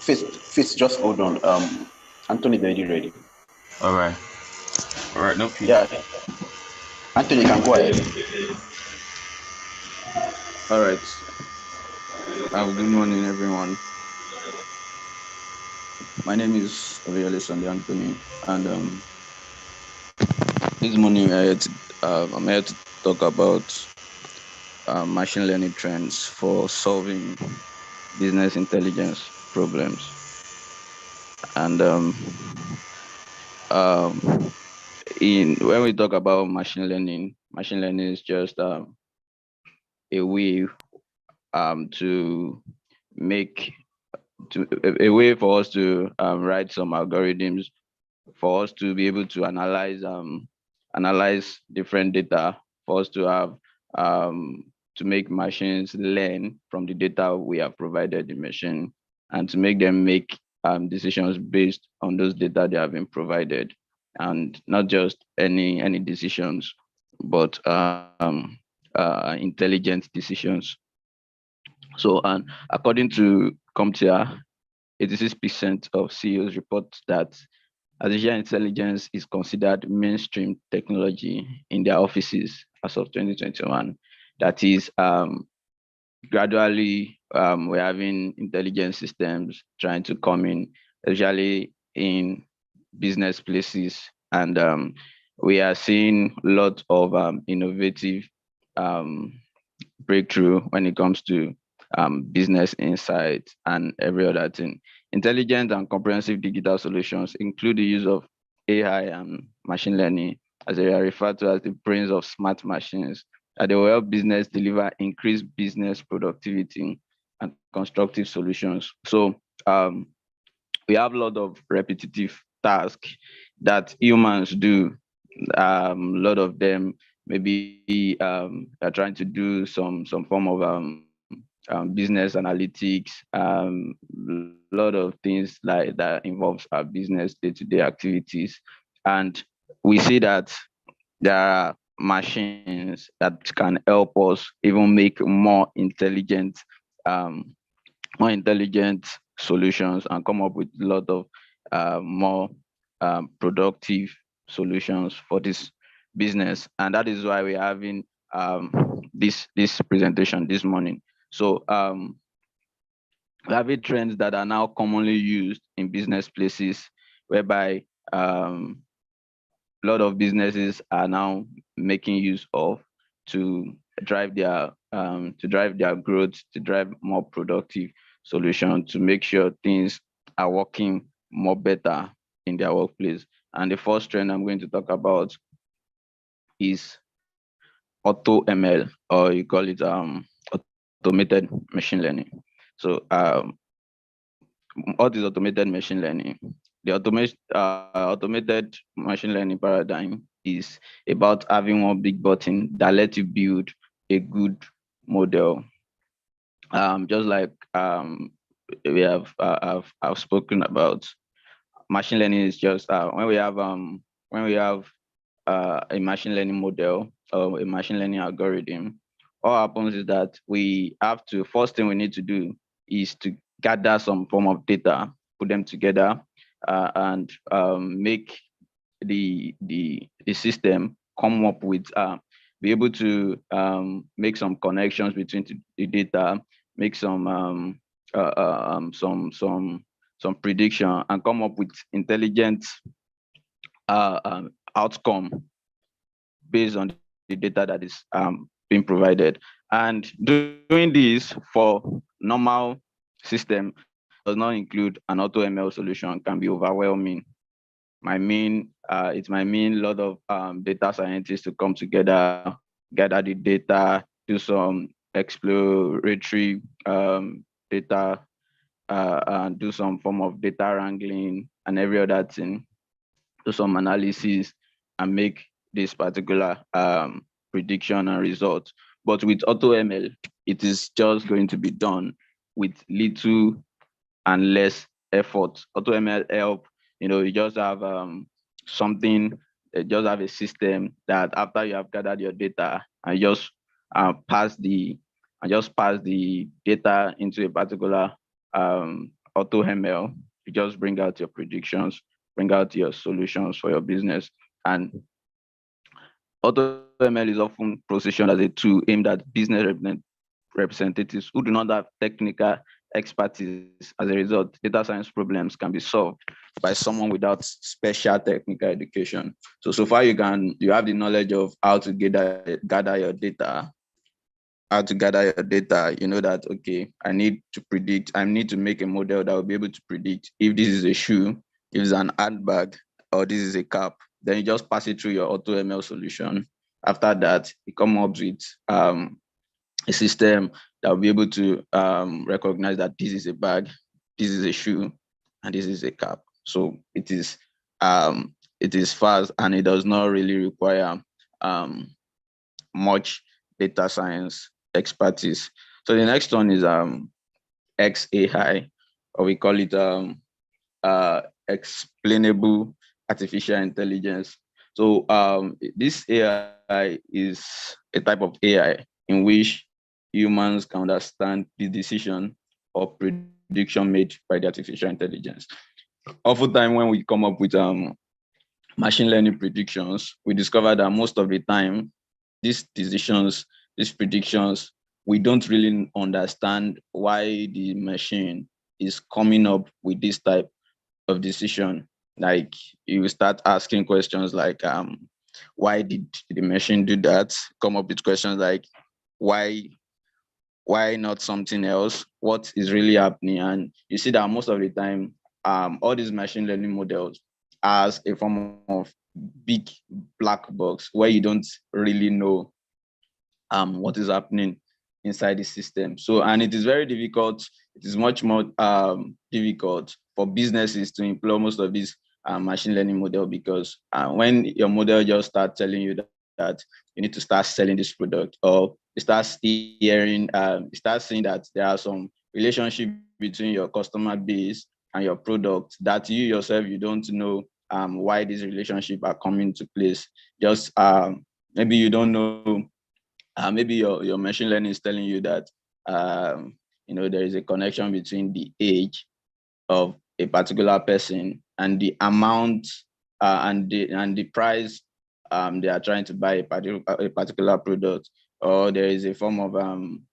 Fitz, just hold on. Anthony's already ready. All right. All right. No peace. Yeah, Anthony, you can go ahead. All right. Good morning, everyone. My name is Oluyele Sunday Anthony, and this morning I'm here to talk about machine learning trends for solving business intelligence problems. And when we talk about machine learning is just a way to make a way for us to write some algorithms for us to be able to analyze different data, for us to have to make machines learn from the data we have provided the machine, and to make them make decisions based on those data they have been provided, and not just any decisions, but intelligent decisions. So, and according to CompTIA, 86% of CEOs report that artificial intelligence is considered mainstream technology in their offices as of 2021. That is, gradually, we're having intelligence systems trying to come in, especially in business places. And we are seeing a lot of innovative breakthrough when it comes to business insights and every other thing. Intelligent and comprehensive digital solutions include the use of AI and machine learning, as they are referred to as the brains of smart machines, that they will help business deliver increased business productivity and constructive solutions. So we have a lot of repetitive tasks that humans do. A lot of them maybe are trying to do some form of business analytics, a lot of things like that involves our business day-to-day activities. And we see that there are machines that can help us even make um, more intelligent solutions and come up with a lot of more productive solutions for this business. And that is why we're having this presentation this morning. So we have trends that are now commonly used in business places, whereby a lot of businesses are now making use of to drive their growth, to drive more productive solutions, to make sure things are working more better in their workplace. And the first trend I'm going to talk about is AutoML, or you call it automated machine learning. So what is automated machine learning? The automated machine learning paradigm is about having one big button that lets you build a good model. Just like we have I've spoken about, machine learning is just when we have a machine learning model or a machine learning algorithm. What happens is that we have to, first thing we need to do is to gather some form of data, put them together, and make the system come up with be able to make some connections between the data, make some prediction, and come up with intelligent outcome based on the data that is being provided. And doing this for normal system does not include an AutoML solution, can be overwhelming. It might mean a lot of data scientists to come together, gather the data, do some exploratory data, and do some form of data wrangling and every other thing, do some analysis and make this particular prediction and result. But with AutoML, it is just going to be done with little and less effort. AutoML help, you just have something, just have a system that after you have gathered your data and just pass the data into a particular AutoML. You just bring out your predictions, bring out your solutions for your business. And AutoML is often positioned as a tool aimed at business representatives who do not have technical expertise. As a result, data science problems can be solved by someone without special technical education. So far you have the knowledge of how to gather your data, you know that, okay, I need to make a model that will be able to predict if this is a shoe, if it's an handbag, or this is a cap. Then you just pass it through your AutoML solution. After that, you come up with a system that will be able to recognize that this is a bag, this is a shoe, and this is a cap. So it is fast, and it does not really require much data science expertise. So the next one is XAI, or we call it explainable artificial intelligence. So this AI is a type of AI in which humans can understand the decision or prediction made by the artificial intelligence. Oftentimes, when we come up with machine learning predictions, we discover that most of the time, these decisions, these predictions, we don't really understand why the machine is coming up with this type of decision. Like, you start asking questions like, why did the machine do that? Come up with questions like, why not something else? What is really happening? And you see that most of the time, all these machine learning models as a form of big black box where you don't really know what is happening inside the system. So, and it is very difficult. It is much more difficult for businesses to employ most of these machine learning model, because when your model just starts telling you that you need to start selling this product, or you start seeing that there are some relationship between your customer base and your product that you yourself, you don't know why this relationship are coming to place. Just maybe you don't know, maybe your machine learning is telling you that there is a connection between the age of a particular person and the amount and the price they are trying to buy a particular product, or there is a form of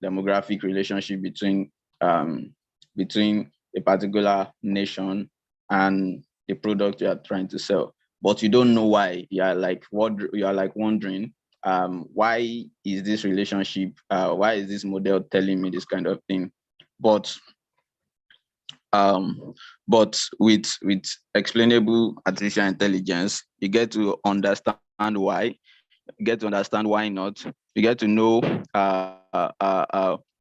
demographic relationship between a particular nation and the product you are trying to sell, but you don't know why. You are like wondering, why is this relationship, why is this model telling me this kind of thing? But with explainable artificial intelligence, you get to understand why. You get to understand why not. You get to know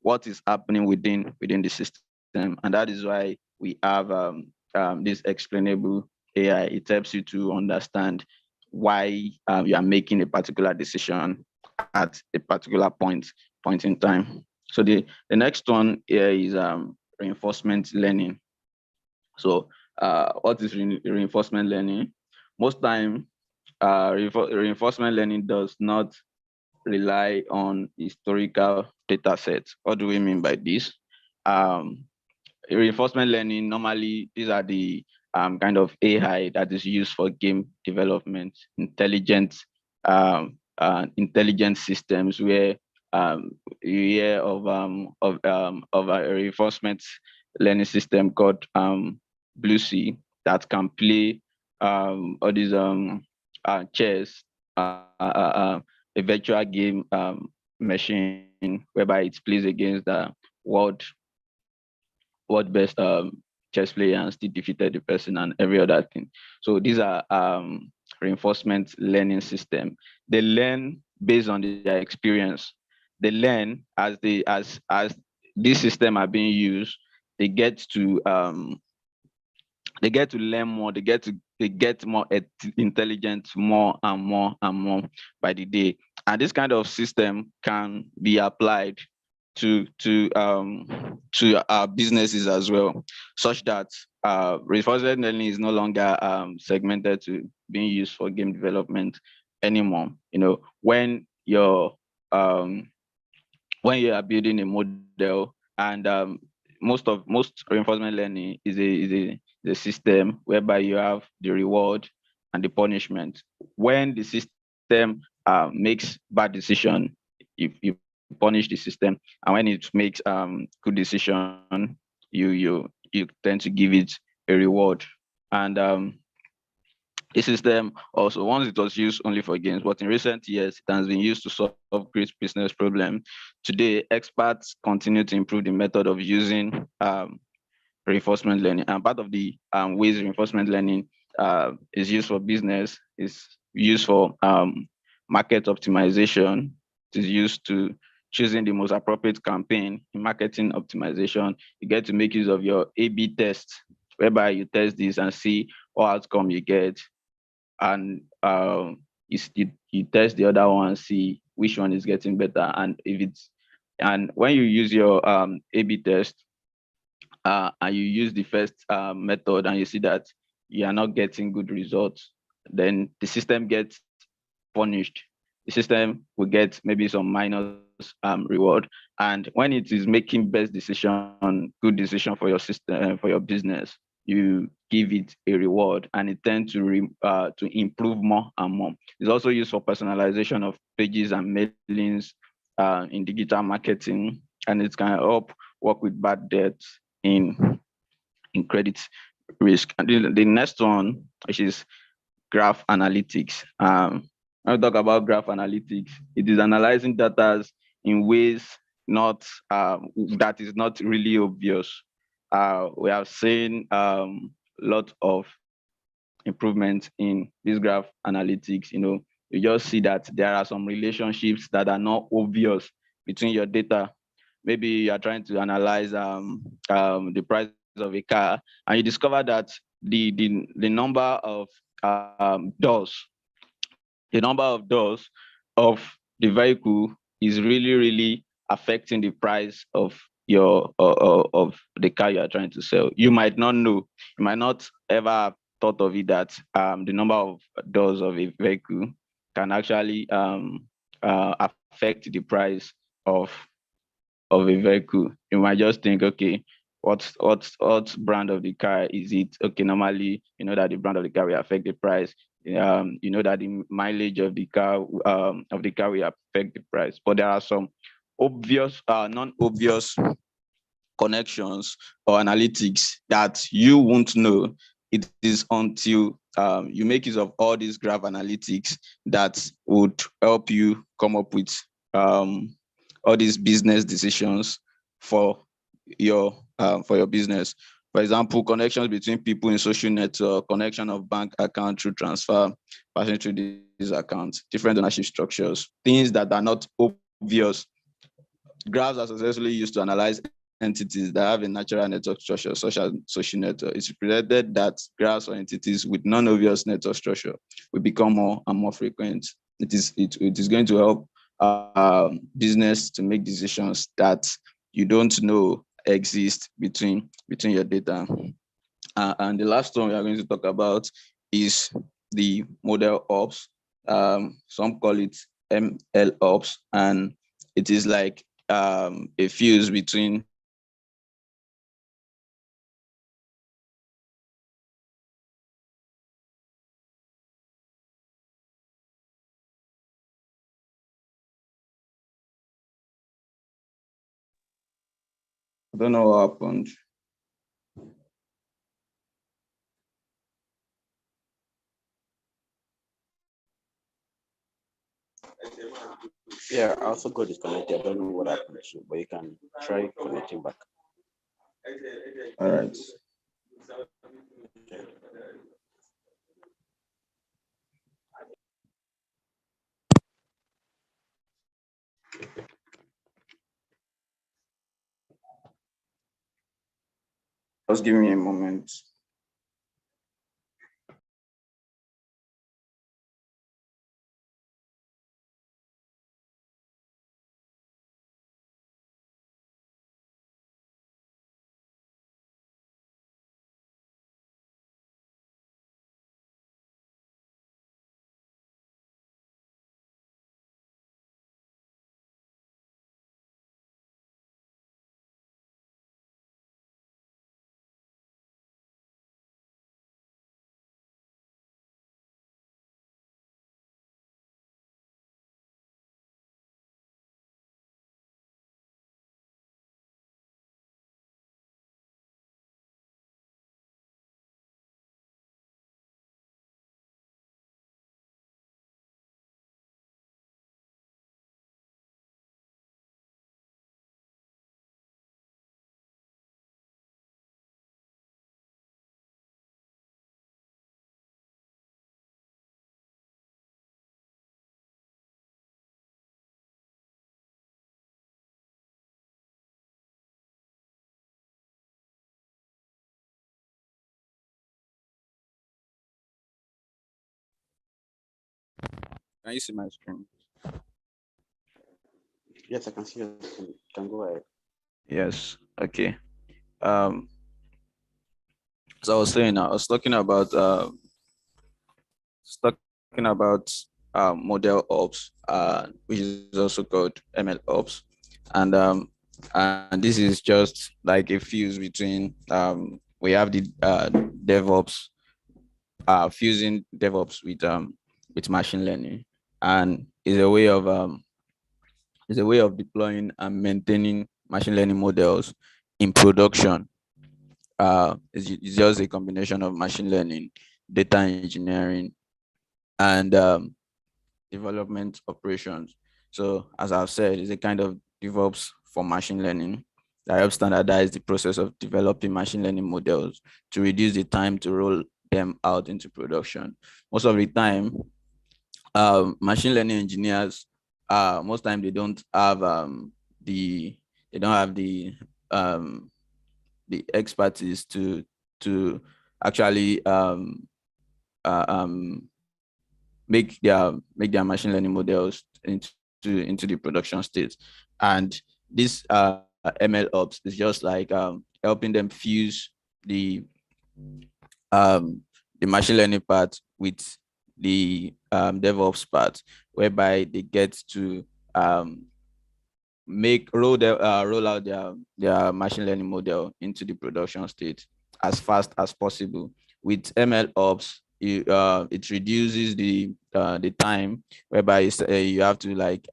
what is happening within the system, and that is why we have this explainable AI. It helps you to understand why you are making a particular decision at a particular point in time. So the next one here is reinforcement learning. So what is reinforcement learning? Most time, reinforcement learning does not rely on historical data sets. What do we mean by this? Reinforcement learning, normally, these are the kind of AI that is used for game development, intelligent systems, where you hear of a reinforcement learning system called Blue Sea that can play all these chess, a virtual game machine, whereby it plays against the world best chess player and still defeated the person and every other thing. So these are reinforcement learning system. They learn based on their experience. They learn as this system are being used. They get to learn more. They get more intelligent more and more and more by the day. And this kind of system can be applied to our businesses as well, such that reinforcement learning is no longer segmented to being used for game development anymore. When you are building a model, and most reinforcement learning is a system whereby you have the reward and the punishment. When the system makes bad decision, you punish the system, and when it makes good decision, you tend to give it a reward. And the system also, once it was used only for games, but in recent years, it has been used to solve great business problems. Today, experts continue to improve the method of using reinforcement learning. And part of the ways reinforcement learning is used for business is used for market optimization. It is used to choosing the most appropriate campaign in marketing optimization. You get to make use of your A/B test, whereby you test this and see what outcome you get, and you test the other one, see which one is getting better. And when you use your A/B test, and you use the first method and you see that you are not getting good results, then the system gets punished. The system will get maybe some minus reward. And when it is making best decision, good decision for your system, for your business, you give it a reward, and it tends to improve more and more. It's also used for personalization of pages and mailings in digital marketing, and it can help work with bad debt in credit risk. And the next one, which is graph analytics. When we talk about graph analytics, it is analyzing data in ways not that is not really obvious. We have seen a lot of improvement in this graph analytics. You just see that there are some relationships that are not obvious between your data. Maybe you are trying to analyze the price of a car, and you discover that the number of doors, of the vehicle is really affecting the price of your of the car you are trying to sell. You might not know, you might not ever have thought of it, that the number of doors of a vehicle can actually affect the price of a vehicle. You might just think, okay, what brand of the car is it? Okay, normally you know that the brand of the car will affect the price. You know that the mileage of the car will affect the price. But there are some obvious, non-obvious connections or analytics that you won't know. It is until you make use of all these graph analytics that would help you come up with all these business decisions for your business. For example, connections between people in social network, connection of bank account through transfer, passing through these accounts, different ownership structures, things that are not obvious. Graphs are successfully used to analyze entities that have a natural network structure, such as social network. It's predicted that graphs or entities with non-obvious network structure will become more and more frequent. It is going to help business to make decisions that you don't know exist between your data. And the last one we are going to talk about is the model ops. Some call it ML ops, and it is like a fuse between I don't know what happened. Yeah, I also got disconnected. I don't know what happened, but you can try connecting back. All right. Just give me a moment. Can you see my screen? Yes, I can see you. Can go ahead. Yes. Okay. Um. So I was saying, I was talking about model ops, which is also called ML ops, and this is just like a fuse between we have the DevOps, fusing DevOps with machine learning, and is a way of deploying and maintaining machine learning models in production. It's just a combination of machine learning, data engineering, and development operations. So as I've said, it's a kind of DevOps for machine learning that helps standardize the process of developing machine learning models to reduce the time to roll them out into production. Most of the time, machine learning engineers, most time the they don't have the expertise to actually uh, um, make their machine learning models into the production state. And this ML ops is just like helping them fuse the the machine learning part with the DevOps part, whereby they get to roll out their machine learning model into the production state as fast as possible. With ML ops, it reduces the time whereby you have to like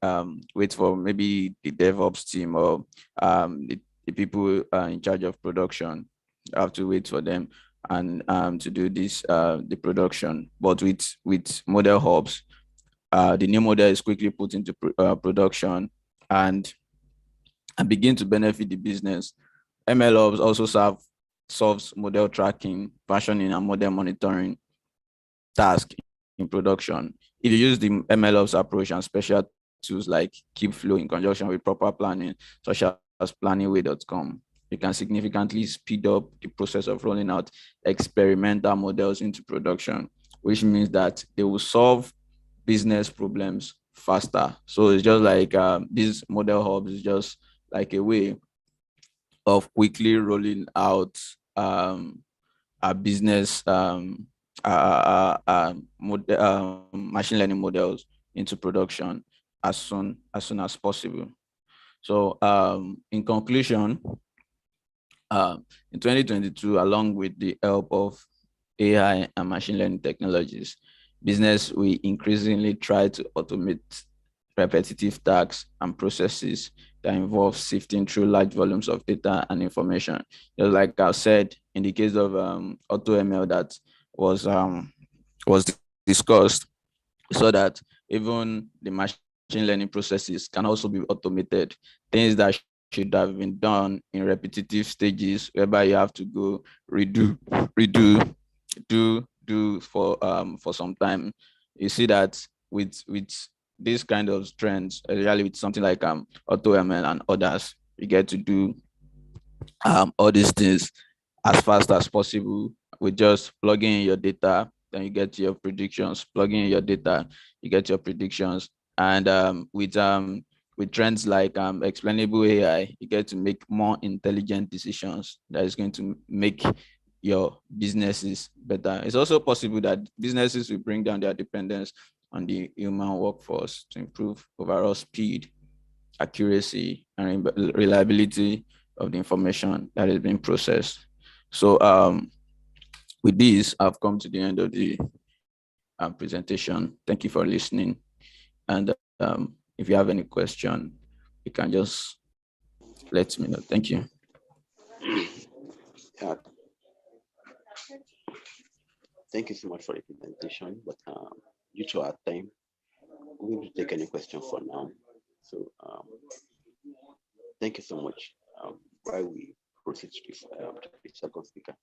wait for maybe the DevOps team or the people in charge of production. You have to wait for them and to do this the production. But with model hubs, the new model is quickly put into production and begin to benefit the business. MLOps also solves model tracking, versioning, and model monitoring tasks in production. If you use the MLOps approach and special tools like Kubeflow in conjunction with proper planning, such as planningway.com, you can significantly speed up the process of rolling out experimental models into production, which means that they will solve business problems faster. So it's just like these model hubs is just like a way of quickly rolling out a business machine learning models into production as soon as possible. So in conclusion, in 2022, along with the help of AI and machine learning technologies, business will increasingly try to automate repetitive tasks and processes that involve sifting through large volumes of data and information. Just like I said, in the case of AutoML that was discussed, so that even the machine learning processes can also be automated. Things that should have been done in repetitive stages, whereby you have to go redo, do for some time. You see that with this kind of trends, especially with something like AutoML and others, you get to do all these things as fast as possible with just plugging in your data, then you get your predictions. Plugging in your data, you get your predictions. And with trends like explainable AI, you get to make more intelligent decisions that is going to make your businesses better. It's also possible that businesses will bring down their dependence on the human workforce to improve overall speed, accuracy, and reliability of the information that is being processed. So with this, I've come to the end of the presentation. Thank you for listening. And if you have any question, you can just let me know. Thank you. Yeah, thank you so much for the presentation. But due to our time, we will take any question for now. So thank you so much. While we proceed to the second speaker,